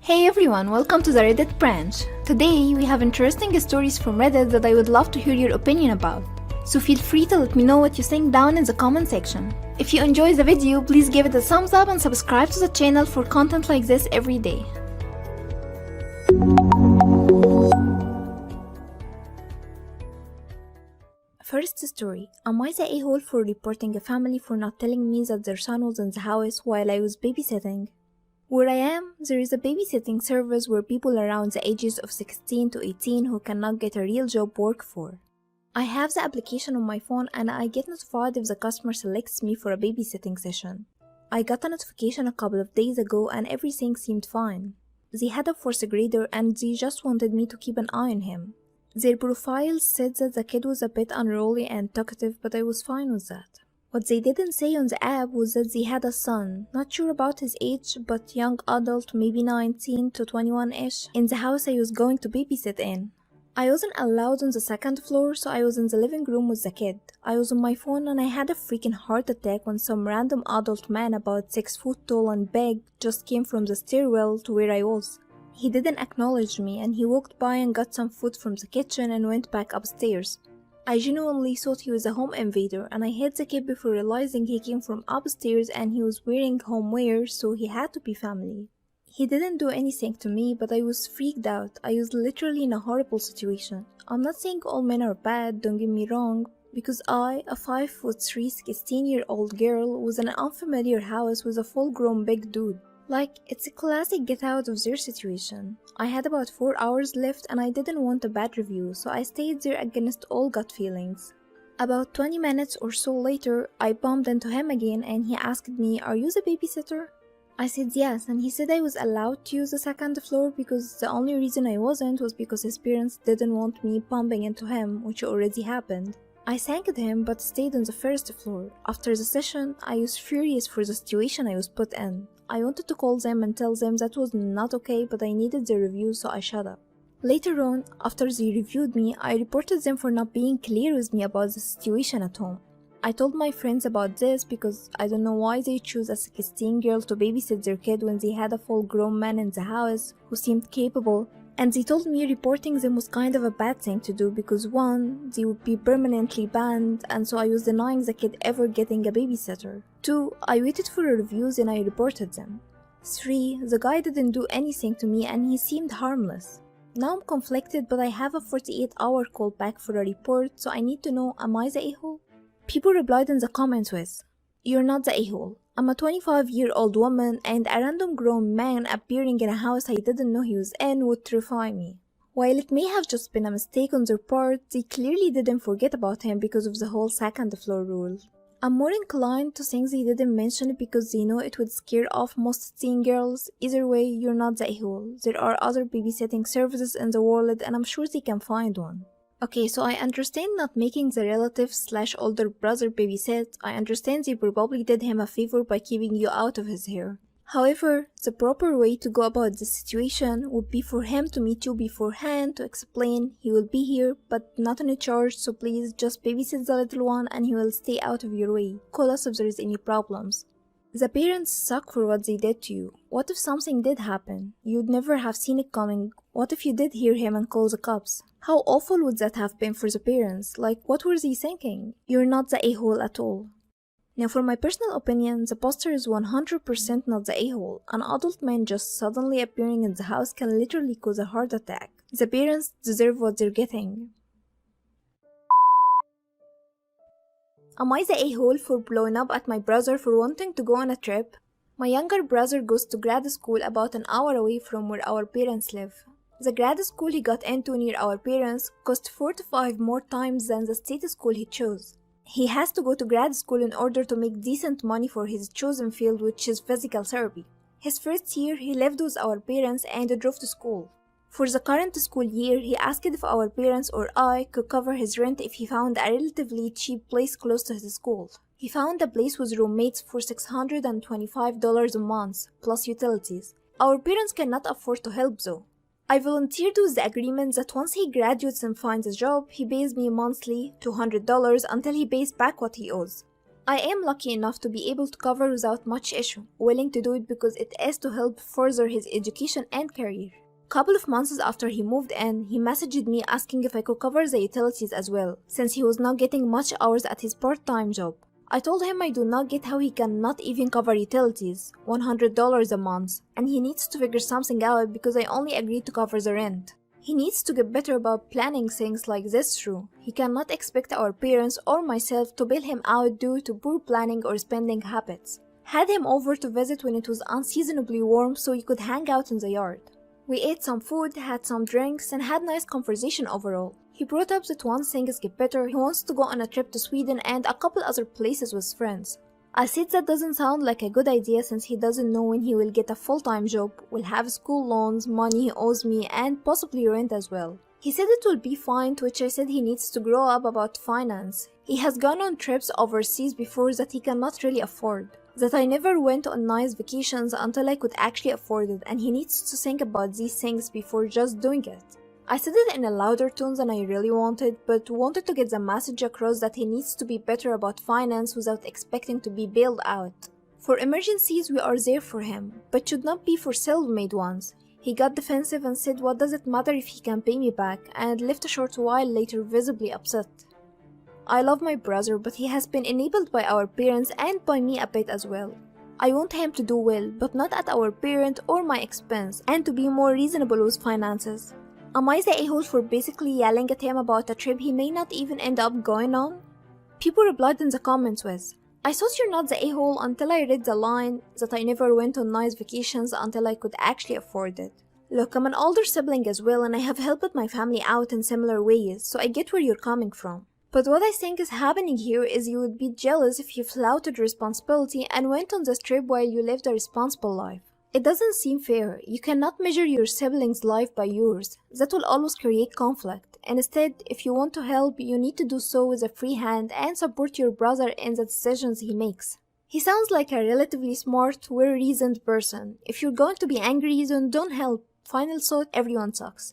Hey everyone, welcome to the Reddit branch. Today we have interesting stories from Reddit that I would love to hear your opinion about. So feel free to let me know what you think down in the comment section. If you enjoy the video, please give it a thumbs up and subscribe to the channel for content like this every day. First story. Am I the a-hole for reporting a family for not telling me that their son was in the house while I was babysitting? Where I am, there is a babysitting service where people around the ages of 16 to 18 who cannot get a real job work for. I have the application on my phone and I get notified if the customer selects me for a babysitting session. I got a notification a couple of days ago and everything seemed fine. They had a fourth grader and they just wanted me to keep an eye on him. Their profile said that the kid was a bit unruly and talkative, but I was fine with that. What they didn't say on the app was that they had a son, not sure about his age, but young adult, maybe 19 to 21-ish, in the house I was going to babysit in. I wasn't allowed on the second floor, so I was in the living room with the kid. I was on my phone and I had a freaking heart attack when some random adult man about 6 foot tall and big just came from the stairwell to where I was. He didn't acknowledge me and he walked by and got some food from the kitchen and went back upstairs. I genuinely thought he was a home invader and I hit the kid before realizing he came from upstairs and he was wearing homeware, so he had to be family. He didn't do anything to me, but I was freaked out. I was literally in a horrible situation. I'm not saying all men are bad, don't get me wrong, because I, a 5'3", 16-year-old girl, was in an unfamiliar house with a full-grown big dude. Like, it's a classic get out of there situation. I had about 4 hours left and I didn't want a bad review, so I stayed there against all gut feelings. About 20 minutes or so later, I bumped into him again and he asked me, "Are you the babysitter?" I said yes, and he said I was allowed to use the second floor because the only reason I wasn't was because his parents didn't want me bumping into him, which already happened. I thanked him but stayed on the first floor. After the session, I was furious for the situation I was put in. I wanted to call them and tell them that was not okay, but I needed the review, so I shut up. Later on, after they reviewed me, I reported them for not being clear with me about the situation at home. I told my friends about this because I don't know why they choose a 16 girl to babysit their kid when they had a full-grown man in the house who seemed capable, and they told me reporting them was kind of a bad thing to do because 1, they would be permanently banned, and so I was denying the kid ever getting a babysitter. 2, I waited for reviews and I reported them. 3, the guy didn't do anything to me and he seemed harmless. Now I'm conflicted, but I have a 48-hour call back for a report, so I need to know, am I the a-hole? People replied in the comments with, "You're not the a-hole. I'm a 25-year-old woman and a random grown man appearing in a house I didn't know he was in would terrify me." While it may have just been a mistake on their part, they clearly didn't forget about him because of the whole second floor rule. I'm more inclined to think they didn't mention it because they know it would scare off most teen girls. Either way, you're not the a-hole. There are other babysitting services in the world and I'm sure they can find one. Okay, so I understand not making the relative/older brother babysit. I understand they probably did him a favor by keeping you out of his hair. However, the proper way to go about this situation would be for him to meet you beforehand to explain he will be here but not on a charge, so please just babysit the little one and he will stay out of your way. Call us if there is any problems. The parents suck for what they did to you. What if something did happen? You'd never have seen it coming. What if you did hear him and call the cops? How awful would that have been for the parents? Like, what were they thinking? You're not the a-hole at all. Now for my personal opinion, the poster is 100% not the a-hole. An adult man just suddenly appearing in the house can literally cause a heart attack. The parents deserve what they're getting. Am I the a-hole for blowing up at my brother for wanting to go on a trip? My younger brother goes to grad school about an hour away from where our parents live. The grad school he got into near our parents cost 4 to 5 more times than the state school he chose. He has to go to grad school in order to make decent money for his chosen field, which is physical therapy. His first year, he lived with our parents and drove to school. For the current school year, he asked if our parents or I could cover his rent if he found a relatively cheap place close to his school. He found a place with roommates for $625 a month, plus utilities. Our parents cannot afford to help though. I volunteered with the agreement that once he graduates and finds a job, he pays me monthly $200 until he pays back what he owes. I am lucky enough to be able to cover without much issue, willing to do it because it is to help further his education and career. Couple of months after he moved in, he messaged me asking if I could cover the utilities as well, since he was not getting much hours at his part-time job. I told him I do not get how he cannot even cover utilities, $100 a month, and he needs to figure something out because I only agreed to cover the rent. He needs to get better about planning things like this through. He cannot expect our parents or myself to bail him out due to poor planning or spending habits. Had him over to visit when it was unseasonably warm so he could hang out in the yard. We ate some food, had some drinks, and had nice conversation overall. He brought up that once things get better, he wants to go on a trip to Sweden and a couple other places with friends. I said that doesn't sound like a good idea since he doesn't know when he will get a full-time job, will have school loans, money he owes me, and possibly rent as well. He said it will be fine, to which I said he needs to grow up about finance. He has gone on trips overseas before that he cannot really afford. That I never went on nice vacations until I could actually afford it, and he needs to think about these things before just doing it. I said it in a louder tone than I really wanted, but wanted to get the message across that he needs to be better about finance without expecting to be bailed out. For emergencies, we are there for him, but should not be for self-made ones. He got defensive and said what does it matter if he can pay me back, and left a short while later visibly upset. I love my brother, but he has been enabled by our parents and by me a bit as well. I want him to do well, but not at our parent or my expense, and to be more reasonable with finances. Am I the a-hole for basically yelling at him about a trip he may not even end up going on? People replied in the comments with, I thought you're not the a-hole until I read the line that I never went on nice vacations until I could actually afford it. Look, I'm an older sibling as well and I have helped my family out in similar ways, so I get where you're coming from. But what I think is happening here is you would be jealous if you flouted responsibility and went on this trip while you lived a responsible life. It doesn't seem fair. You cannot measure your sibling's life by yours. That will always create conflict. Instead, if you want to help, you need to do so with a free hand and support your brother in the decisions he makes. He sounds like a relatively smart, well-reasoned person. If you're going to be angry, then don't help. Final thought, everyone sucks.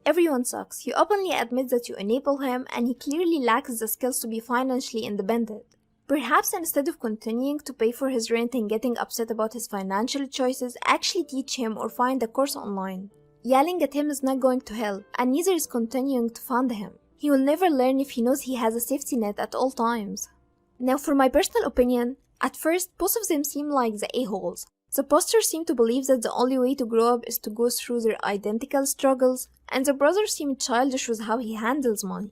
Everyone sucks. You openly admit that you enable him, and he clearly lacks the skills to be financially independent. Perhaps instead of continuing to pay for his rent and getting upset about his financial choices, actually teach him or find a course online. Yelling at him is not going to help, and neither is continuing to fund him. He will never learn if he knows he has a safety net at all times. Now for my personal opinion, at first both of them seem like the a-holes. The posters seem to believe that the only way to grow up is to go through their identical struggles, and the brother seemed childish with how he handles money.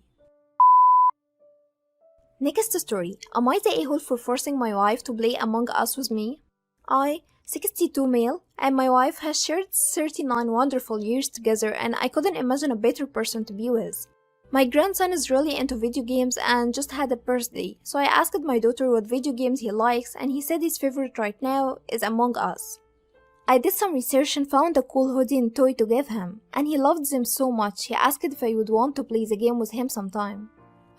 Next story. Am I the a-hole for forcing my wife to play Among Us with me? I, 62 male, and my wife has shared 39 wonderful years together and I couldn't imagine a better person to be with. My grandson is really into video games and just had a birthday, so I asked my daughter what video games he likes and he said his favorite right now is Among Us. I did some research and found a cool hoodie and toy to give him, and he loved them so much he asked if I would want to play the game with him sometime.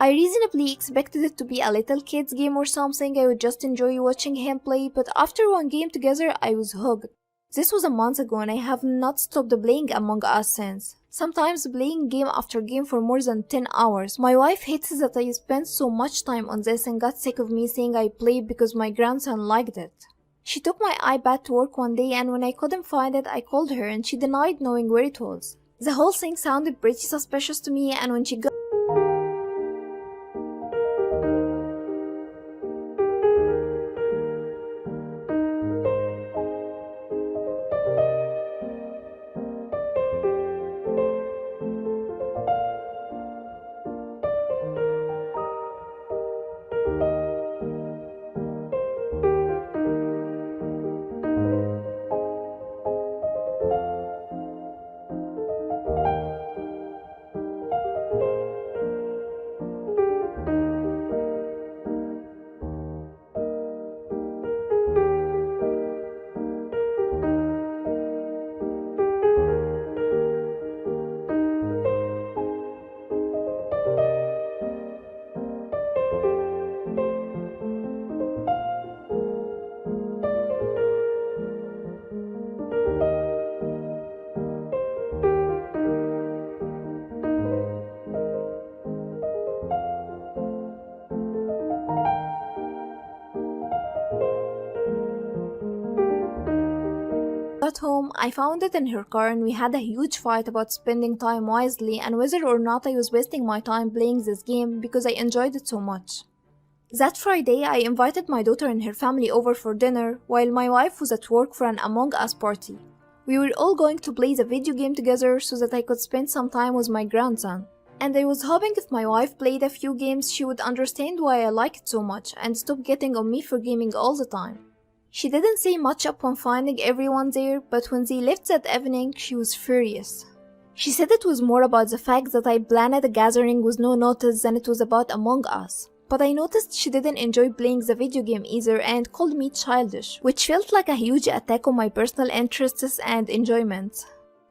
I reasonably expected it to be a little kid's game or something I would just enjoy watching him play, but after one game together I was hooked. This was a month ago and I have not stopped playing Among Us since. Sometimes playing game after game for more than 10 hours. My wife hates that I spent so much time on this and got sick of me saying I played because my grandson liked it. She took my iPad to work one day and when I couldn't find it I called her and she denied knowing where it was. The whole thing sounded pretty suspicious to me and when she got home, I found it in her car and we had a huge fight about spending time wisely and whether or not I was wasting my time playing this game because I enjoyed it so much. That Friday, I invited my daughter and her family over for dinner while my wife was at work for an Among Us party. We were all going to play the video game together so that I could spend some time with my grandson. And I was hoping if my wife played a few games, she would understand why I like it so much and stop getting on me for gaming all the time. She didn't say much upon finding everyone there, but when they left that evening, she was furious. She said it was more about the fact that I planned a gathering with no notice than it was about Among Us. But I noticed she didn't enjoy playing the video game either and called me childish, which felt like a huge attack on my personal interests and enjoyment.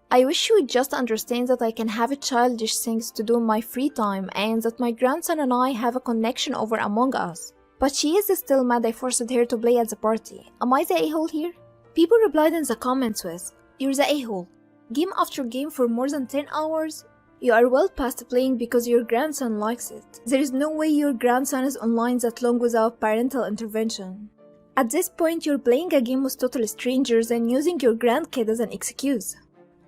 I wish she would just understand that I can have childish things to do in my free time and that my grandson and I have a connection over Among Us. But she is still mad I forced her to play at the party. Am I the a-hole here? People replied in the comments with, "You're the a-hole. Game after game for more than 10 hours? You are well past playing because your grandson likes it. There is no way your grandson is online that long without parental intervention. At this point, you're playing a game with total strangers and using your grandkid as an excuse.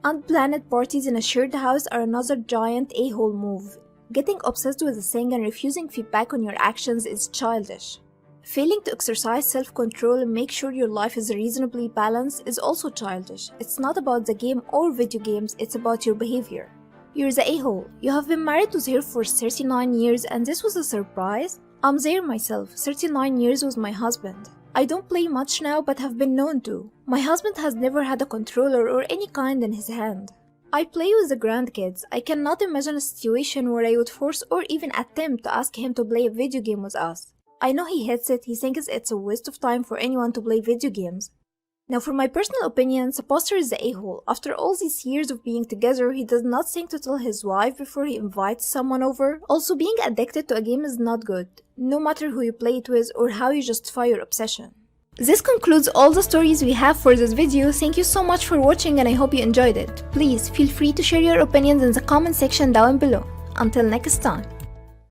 Unplanned parties in a shared house are another giant a-hole move. Getting obsessed with a thing and refusing feedback on your actions is childish. Failing to exercise self-control and make sure your life is reasonably balanced is also childish. It's not about the game or video games, it's about your behavior. You're the a-hole. You have been married to her for 39 years and this was a surprise? I'm there myself, 39 years with my husband. I don't play much now but have been known to. My husband has never had a controller or any kind in his hand. I play with the grandkids. I cannot imagine a situation where I would force or even attempt to ask him to play a video game with us. I know he hates it, he thinks it's a waste of time for anyone to play video games. Now for my personal opinion, Supposter is the a-hole. After all these years of being together, he does not think to tell his wife before he invites someone over. Also, being addicted to a game is not good, no matter who you play it with or how you justify your obsession. This concludes all the stories we have for this video. Thank you so much for watching and I hope you enjoyed it. Please feel free to share your opinions in the comment section down below. Until next time.